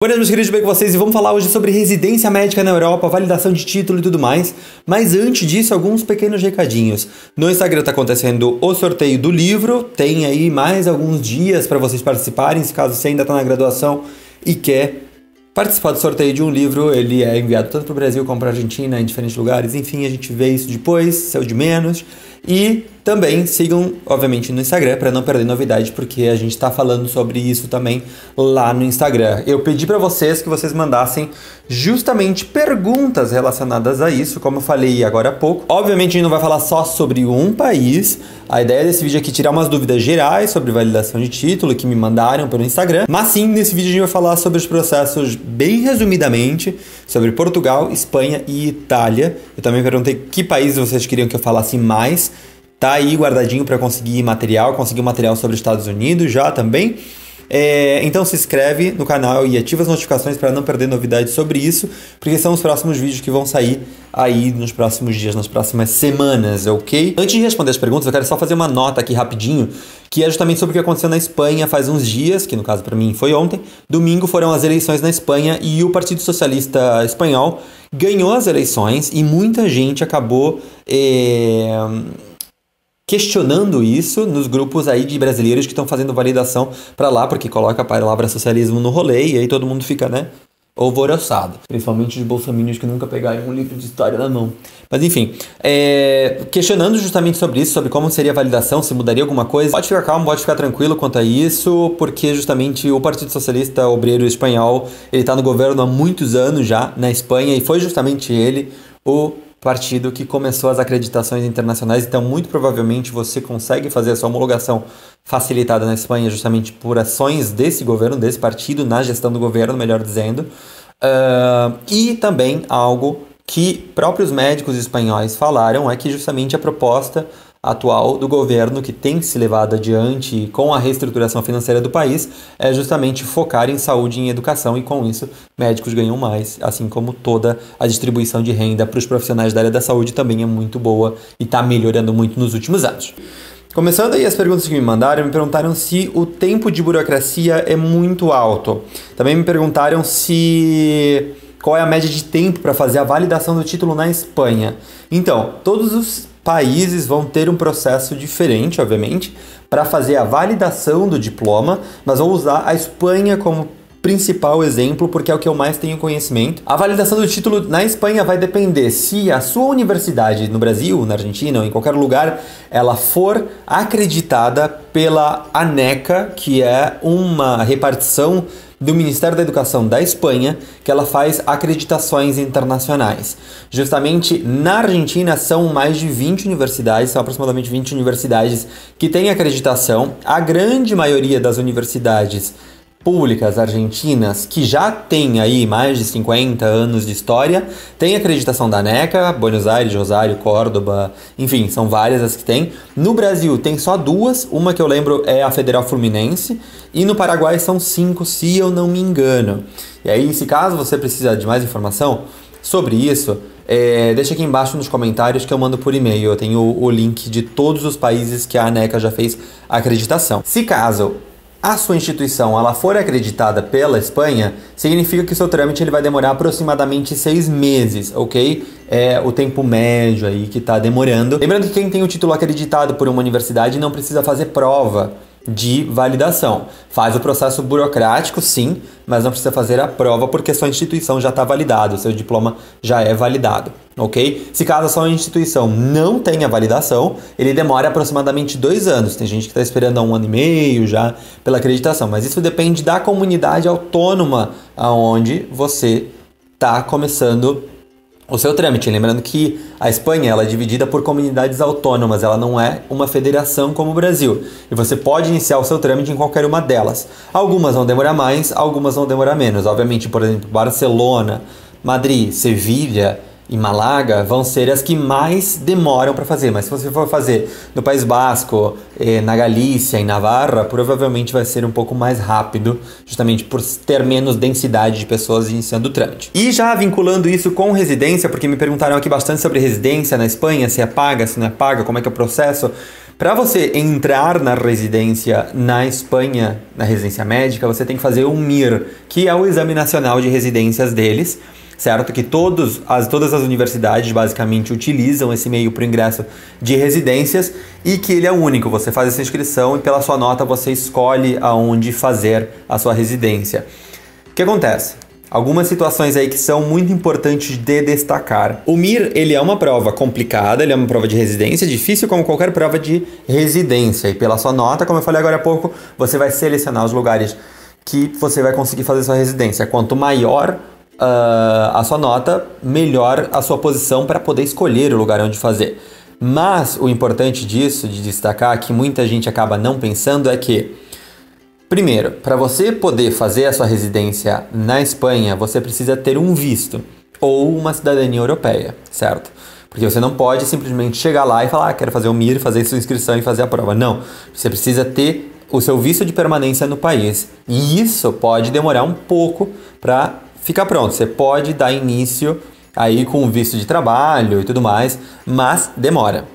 Buenas, meus queridos, bem com vocês, e vamos falar hoje sobre residência médica na Europa, validação de título e tudo mais. Mas antes disso, alguns pequenos recadinhos. No Instagram está acontecendo o sorteio do livro, tem aí mais alguns dias para vocês participarem, se caso você ainda está na graduação e quer participar do sorteio de um livro. Ele é enviado tanto para o Brasil como para a Argentina, em diferentes lugares, enfim, a gente vê isso depois, seu de menos. E também sigam, obviamente, no Instagram para não perder novidade, porque a gente está falando sobre isso também lá no Instagram. Eu pedi para vocês que vocês mandassem justamente perguntas relacionadas a isso, como eu falei agora há pouco. Obviamente a gente não vai falar só sobre um país. A ideia desse vídeo aqui é tirar umas dúvidas gerais sobre validação de título que me mandaram pelo Instagram. Mas sim, nesse vídeo a gente vai falar sobre os processos bem resumidamente, sobre Portugal, Espanha e Itália. Eu também perguntei que países vocês queriam que eu falasse mais. Tá aí guardadinho para conseguir material, conseguir um material sobre os Estados Unidos já também. Então se inscreve no canal e ativa as notificações para não perder novidades sobre isso, porque são os próximos vídeos que vão sair aí nos próximos dias, nas próximas semanas, ok? Antes de responder as perguntas, eu quero só fazer uma nota aqui rapidinho, que é justamente sobre o que aconteceu na Espanha faz uns dias, que no caso para mim foi ontem. Domingo foram as eleições na Espanha e o Partido Socialista Espanhol ganhou as eleições e muita gente acabou questionando isso nos grupos aí de brasileiros que estão fazendo validação para lá, porque coloca a palavra socialismo no rolê e aí todo mundo fica, né, alvoroçado. Principalmente os bolsominions que nunca pegaram um livro de história na mão. Mas enfim, questionando justamente sobre isso, sobre como seria a validação, se mudaria alguma coisa. Pode ficar calmo, pode ficar tranquilo quanto a isso, porque justamente o Partido Socialista Obreiro Espanhol, ele está no governo há muitos anos já na Espanha e foi justamente ele o partido que começou as acreditações internacionais, então muito provavelmente você consegue fazer a sua homologação facilitada na Espanha justamente por ações desse governo, desse partido, na gestão do governo, melhor dizendo. E também algo que próprios médicos espanhóis falaram é que justamente a proposta atual do governo, que tem se levado adiante com a reestruturação financeira do país, é justamente focar em saúde e em educação, e com isso médicos ganham mais, assim como toda a distribuição de renda para os profissionais da área da saúde também é muito boa e está melhorando muito nos últimos anos. Começando aí as perguntas que me mandaram, me perguntaram se o tempo de burocracia é muito alto. Também me perguntaram qual é a média de tempo para fazer a validação do título na Espanha. Então, todos os países vão ter um processo diferente, obviamente, para fazer a validação do diploma, mas vou usar a Espanha como principal exemplo, porque é o que eu mais tenho conhecimento. A validação do título na Espanha vai depender se a sua universidade no Brasil, na Argentina ou em qualquer lugar, ela for acreditada pela ANECA, que é uma repartição do Ministério da Educação da Espanha, que ela faz acreditações internacionais. Justamente na Argentina são mais de 20 universidades, são aproximadamente 20 universidades que têm acreditação. A grande maioria das universidades públicas argentinas, que já tem aí mais de 50 anos de história, tem acreditação da ANECA, Buenos Aires, Rosário, Córdoba, enfim, são várias as que tem. No Brasil tem só duas, uma que eu lembro é a Federal Fluminense, e no Paraguai são 5, se eu não me engano. E aí, se caso você precisa de mais informação sobre isso, deixa aqui embaixo nos comentários que eu mando por e-mail. Eu tenho o link de todos os países que a ANECA já fez a acreditação. Se caso a sua instituição ela for acreditada pela Espanha, significa que o seu trâmite ele vai demorar aproximadamente 6 meses, ok? É o tempo médio aí que está demorando. Lembrando que quem tem o título acreditado por uma universidade não precisa fazer prova de validação. Faz o processo burocrático, sim, mas não precisa fazer a prova porque sua instituição já está validada, o seu diploma já é validado, ok? Se caso a sua instituição não tenha validação, ele demora aproximadamente 2 anos. Tem gente que está esperando há 1 ano e meio já pela acreditação, mas isso depende da comunidade autônoma aonde você está começando o seu trâmite. Lembrando que a Espanha ela é dividida por comunidades autônomas, ela não é uma federação como o Brasil. E você pode iniciar o seu trâmite em qualquer uma delas. Algumas vão demorar mais, algumas vão demorar menos. Obviamente, por exemplo, Barcelona, Madrid, Sevilha e Málaga vão ser as que mais demoram para fazer. Mas se você for fazer no País Basco, na Galícia, em Navarra, provavelmente vai ser um pouco mais rápido, justamente por ter menos densidade de pessoas iniciando o trâmite. E já vinculando isso com residência, porque me perguntaram aqui bastante sobre residência na Espanha, se é paga, se não é paga, como é que é o processo. Para você entrar na residência na Espanha, na residência médica, você tem que fazer o MIR, que é o Exame Nacional de Residências deles, certo? Que todas as universidades basicamente utilizam esse meio para o ingresso de residências e que ele é único. Você faz essa inscrição e pela sua nota você escolhe aonde fazer a sua residência. O que acontece? Algumas situações aí que são muito importantes de destacar. O MIR, ele é uma prova complicada, ele é uma prova de residência, difícil como qualquer prova de residência. E pela sua nota, como eu falei agora há pouco, você vai selecionar os lugares que você vai conseguir fazer sua residência. Quanto maior a sua nota, melhor a sua posição para poder escolher o lugar onde fazer. Mas o importante disso, de destacar, que muita gente acaba não pensando, é que primeiro, para você poder fazer a sua residência na Espanha, você precisa ter um visto ou uma cidadania europeia, certo? Porque você não pode simplesmente chegar lá e falar, quero fazer o MIR, fazer sua inscrição e fazer a prova. Não, você precisa ter o seu visto de permanência no país. E isso pode demorar um pouco para ficar pronto. Você pode dar início aí com o visto de trabalho e tudo mais, mas demora,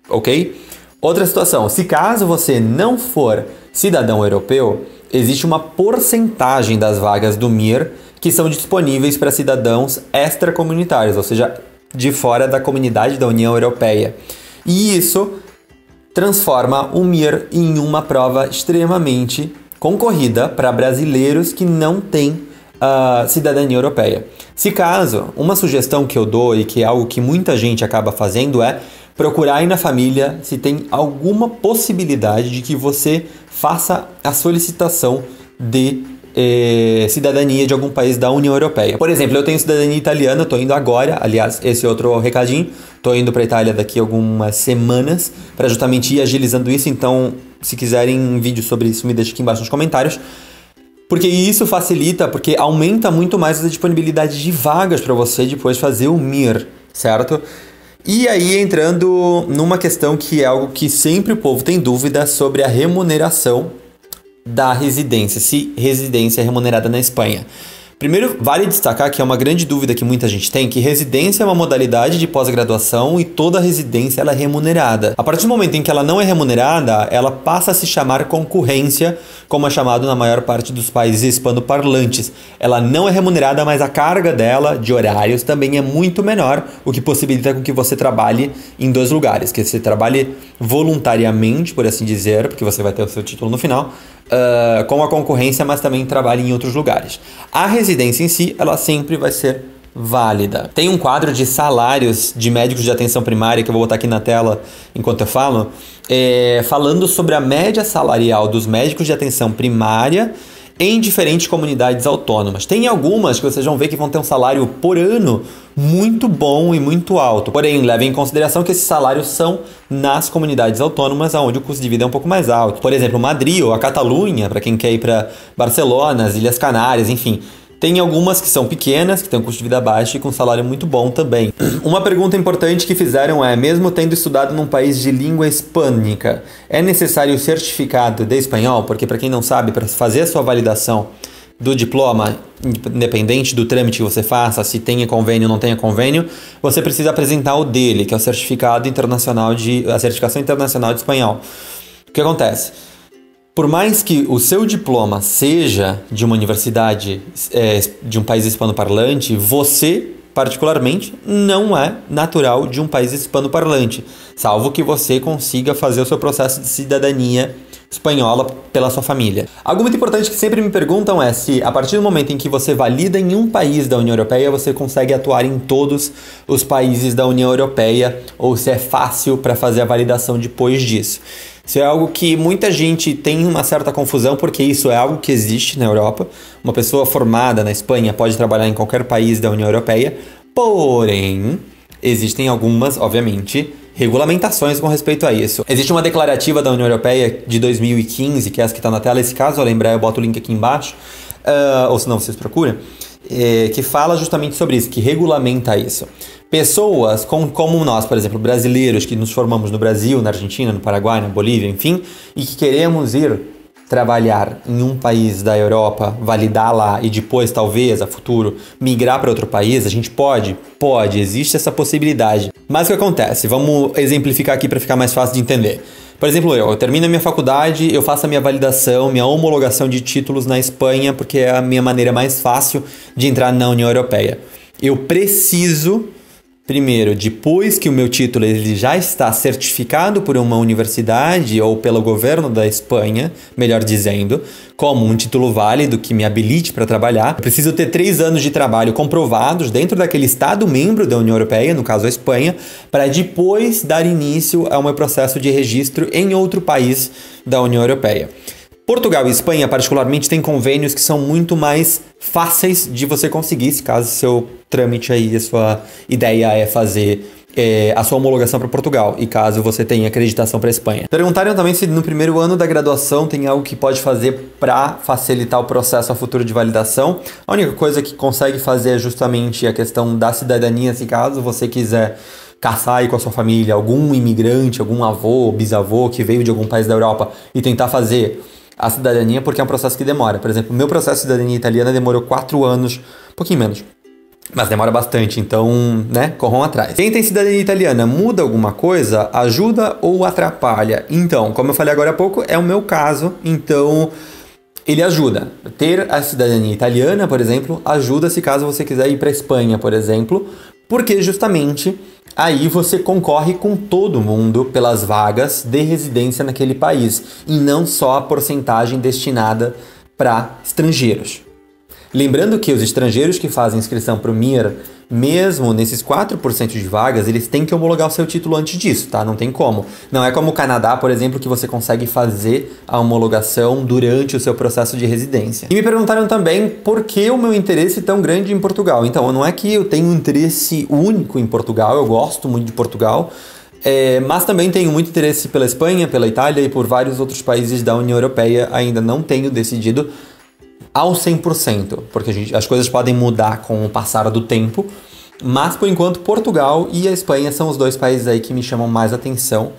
ok? Outra situação, se caso você não for cidadão europeu, existe uma porcentagem das vagas do MIR que são disponíveis para cidadãos extracomunitários, ou seja, de fora da comunidade da União Europeia. E isso transforma o MIR em uma prova extremamente concorrida para brasileiros que não têm cidadania europeia. Se caso, uma sugestão que eu dou e que é algo que muita gente acaba fazendo é procurar aí na família se tem alguma possibilidade de que você faça a solicitação de cidadania de algum país da União Europeia. Por exemplo, eu tenho cidadania italiana, estou indo agora, aliás, esse é outro recadinho, estou indo para a Itália daqui a algumas semanas para justamente ir agilizando isso, então se quiserem um vídeo sobre isso, me deixe aqui embaixo nos comentários. Porque isso facilita, porque aumenta muito mais a disponibilidade de vagas para você depois fazer o MIR, certo? E aí entrando numa questão que é algo que sempre o povo tem dúvida sobre a remuneração da residência, se residência é remunerada na Espanha. Primeiro, vale destacar que é uma grande dúvida que muita gente tem, que residência é uma modalidade de pós-graduação e toda residência ela é remunerada. A partir do momento em que ela não é remunerada, ela passa a se chamar concorrência, como é chamado na maior parte dos países hispanoparlantes. Ela não é remunerada, mas a carga dela de horários também é muito menor, o que possibilita com que você trabalhe em dois lugares, que você trabalhe voluntariamente, por assim dizer, porque você vai ter o seu título no final, com a concorrência, mas também trabalhe em outros lugares. A residência em si, ela sempre vai ser válida. Tem um quadro de salários de médicos de atenção primária que eu vou botar aqui na tela enquanto eu falo, falando sobre a média salarial dos médicos de atenção primária em diferentes comunidades autônomas. Tem algumas que vocês vão ver que vão ter um salário por ano muito bom e muito alto. Porém, levem em consideração que esses salários são nas comunidades autônomas onde o custo de vida é um pouco mais alto. Por exemplo, Madrid ou a Catalunha, para quem quer ir para Barcelona, as Ilhas Canárias, enfim. Tem algumas que são pequenas, que têm um custo de vida baixo e com salário muito bom também. Uma pergunta importante que fizeram é, mesmo tendo estudado num país de língua hispânica, é necessário o certificado de espanhol? Porque para quem não sabe, para fazer a sua validação do diploma, independente do trâmite que você faça, se tenha convênio ou não tenha convênio, você precisa apresentar o dele, que é o certificado internacional a certificação internacional de espanhol. O que acontece? Por mais que o seu diploma seja de uma universidade de um país hispanoparlante, você, particularmente, não é natural de um país hispanoparlante, salvo que você consiga fazer o seu processo de cidadania espanhola pela sua família. Algo muito importante que sempre me perguntam é se, a partir do momento em que você valida em um país da União Europeia, você consegue atuar em todos os países da União Europeia, ou se é fácil para fazer a validação depois disso. Isso é algo que muita gente tem uma certa confusão, porque isso é algo que existe na Europa. Uma pessoa formada na Espanha pode trabalhar em qualquer país da União Europeia, porém, existem algumas, obviamente, regulamentações com respeito a isso. Existe uma declarativa da União Europeia de 2015, que é essa que está na tela, se caso eu lembrar eu boto o link aqui embaixo, ou se não vocês procuram, que fala justamente sobre isso, que regulamenta isso. Pessoas como nós, por exemplo, brasileiros que nos formamos no Brasil, na Argentina, no Paraguai, na Bolívia, enfim, e que queremos ir trabalhar em um país da Europa, validar lá e depois, talvez, a futuro, migrar para outro país, a gente pode? Pode, existe essa possibilidade. Mas o que acontece? Vamos exemplificar aqui para ficar mais fácil de entender. Por exemplo, eu termino a minha faculdade, eu faço a minha validação, minha homologação de títulos na Espanha, porque é a minha maneira mais fácil de entrar na União Europeia. Eu preciso, primeiro, depois que o meu título ele já está certificado por uma universidade ou pelo governo da Espanha, melhor dizendo, como um título válido que me habilite para trabalhar, eu preciso ter 3 anos de trabalho comprovados dentro daquele Estado membro da União Europeia, no caso a Espanha, para depois dar início ao meu processo de registro em outro país da União Europeia. Portugal e Espanha, particularmente, têm convênios que são muito mais fáceis de você conseguir, se caso seu trâmite aí, a sua ideia é fazer a sua homologação para Portugal, e caso você tenha acreditação para Espanha. Perguntaram também se no primeiro ano da graduação tem algo que pode fazer para facilitar o processo a futuro de validação. A única coisa que consegue fazer é justamente a questão da cidadania, se caso você quiser caçar aí com a sua família algum imigrante, algum avô, bisavô que veio de algum país da Europa e tentar fazer a cidadania, porque é um processo que demora. Por exemplo, o meu processo de cidadania italiana demorou 4 anos, um pouquinho menos, mas demora bastante, então, né, corram atrás. Quem tem cidadania italiana, muda alguma coisa? Ajuda ou atrapalha? Então, como eu falei agora há pouco, é o meu caso, então ele ajuda. Ter a cidadania italiana, por exemplo, ajuda se caso você quiser ir para a Espanha, por exemplo, porque justamente aí você concorre com todo mundo pelas vagas de residência naquele país e não só a porcentagem destinada para estrangeiros. Lembrando que os estrangeiros que fazem inscrição para o MIR, mesmo nesses 4% de vagas, eles têm que homologar o seu título antes disso, tá? Não tem como. Não é como o Canadá, por exemplo, que você consegue fazer a homologação durante o seu processo de residência. E me perguntaram também por que o meu interesse tão grande em Portugal. Então, não é que eu tenho um interesse único em Portugal, eu gosto muito de Portugal, mas também tenho muito interesse pela Espanha, pela Itália e por vários outros países da União Europeia. Ainda não tenho decidido ao 100%, porque as coisas podem mudar com o passar do tempo, mas por enquanto Portugal e a Espanha são os 2 países aí que me chamam mais atenção.